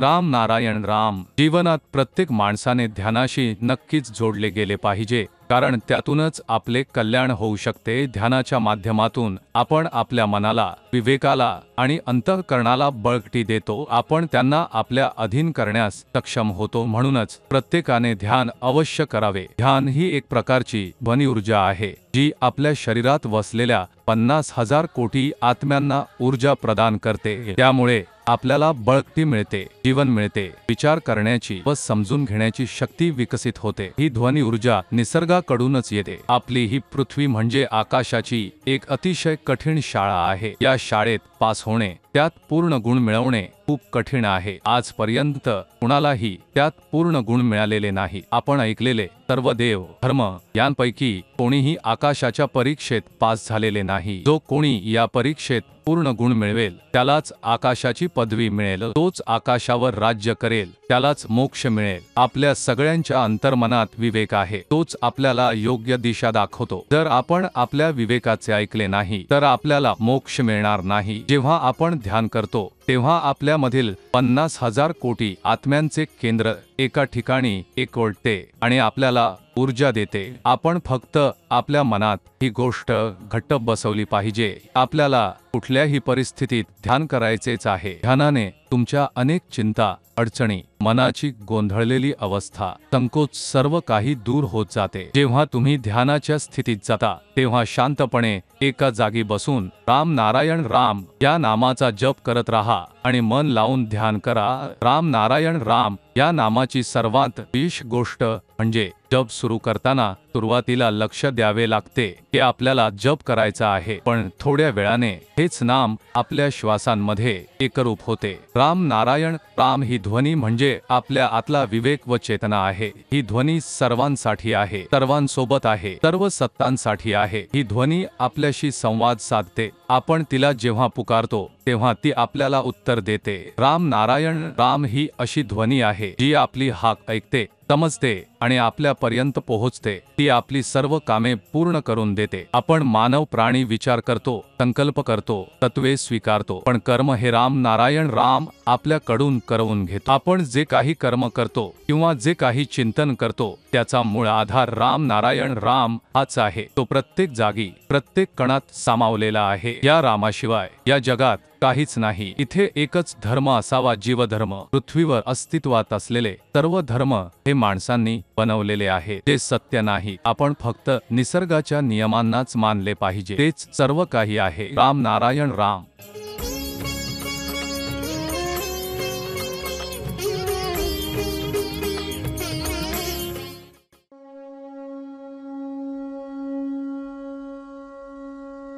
राम नारायण राम जीवनात प्रत्येक माणसाने ध्यानाशी नक्कीच जोडले गेले पाहिजे, कारण त्यातूनच आपले कल्याण होऊ शकते। ध्यानाच्या माध्यमातून आपण आपल्या मनाला, विवेकाला आणि अंतःकरणाला बळकटी देतो, आपण त्यांना आपल्या अधीन करण्यास सक्षम होतो। म्हणूनच प्रत्येकाने ध्यान अवश्य करावे। ध्यान ही एक प्रकारची ध्वनी ऊर्जा आहे, जी आपल्या शरीरात वसलेल्या 50,000 कोटी आत्म्यांना ऊर्जा प्रदान करते। त्यामुळे आपल्याला बळकटी मिळते, जीवन मिळते, विचार करण्याची व समजून घेण्याची शक्ती विकसित होते। ही ध्वनी ऊर्जा निसर्गाकडूनच येते। आपली ही पृथ्वी म्हणजे आकाशाची एक अतिशय कठीण शाळा आहे। या शाळेत पास होणे, त्यात पूर्ण गुण मिळवणे खूप कठीण आहे। आजपर्यंत कुणालाही त्यात पूर्ण गुण मिळालेले नाही। आपण ऐकलेले सर्व देव, धर्म यांपैकी कोणीही आकाशाच्या परीक्षेत पास झालेले नाही। जो कोणी या परीक्षेत पूर्ण गुण मिळवेल त्यालाच आकाशाची पदवी मिळेल, तोच आकाशावर राज्य करेल, त्यालाच मोक्ष मिळेल। आपल्या सगळ्यांच्या अंतर्मनात विवेक आहे, तोच आपल्याला योग्य दिशा दाखवतो। जर आपण आपल्या विवेकाचे ऐकले नाही तर आपल्याला मोक्ष मिळणार नाही। जेव्हा आपण ध्यान करतो तेव्हा आपल्यामधील 50,000 कोटी आत्म्यांचे केंद्र एका ठिकाणी एकवटते आणि आपल्याला ऊर्जा देते। आपण फक्त आपल्या मनात ही गोष्ट घट्ट बसवली पाहिजे। आपल्याला कुठल्याही परिस्थितीत ध्यान करायचेच आहे। ध्यानाने तुमच्या अनेक चिंता, अडचणी, मनाची गोंधळलेली अवस्था, संकोच सर्व काही दूर होत जाते। जेव्हा तुम्ही ध्यानाच्या स्थितीत जाता तेव्हा शांतपणे एका जागी बसून राम नारायण राम या नामाचा जप करत राहा आणि मन लावून ध्यान करा। राम नारायण राम या नामाची सर्वात विशेष गोष्ट म्हणजे जप सुरू करताना सुरुवातीला लक्ष द्यावे लागते की आपल्याला जप करायचा आहे, पण थोड्या वेळाने हेच नाम आपल्या श्वासांमध्ये एकरूप होते। राम नारायण राम ही ध्वनी म्हणजे आपल्या आतला विवेक व चेतना आहे। ही ध्वनी सर्वांसाठी आहे, सर्वांसोबत आहे, सर्व सत्तांसाठी आहे। ही ध्वनी आपल्याशी संवाद साधते। आपण तिला जेव्हा पुकारतो तेव्हा ती आपल्याला उत्तर देते। राम नारायण राम ही अशी ध्वनी आहे जी आपली हाक ऐकते, समजते आणि आपल्यापर्यंत पोहोचते। ती आपली सर्व कामे पूर्ण करून देते। आपण मानव प्राणी विचार करतो, संकल्प करतो, तत्वे स्वीकारतो, पण कर्म हे राम नारायण राम आपल्याकडून करवून घेतो। आपण जे काही कर्म करतो किंवा जे काही चिंतन करतो त्याचा मूळ आधार राम नारायण राम हाच आहे। तो प्रत्येक जागी, प्रत्येक कणात सामावलेला आहे। या रामाशिवाय या जगात काहीच नाही। इथे एकच धर्म असावा, जीवधर्म। पृथ्वीवर अस्तित्वात असलेले सर्व धर्म हे माणसांनी बनवलेले आहे, ते सत्य नाही। आपण फक्त निसर्गाच्या नियमांनाच मानले पाहिजे, तेच सर्व काही आहे। राम नारायण राम।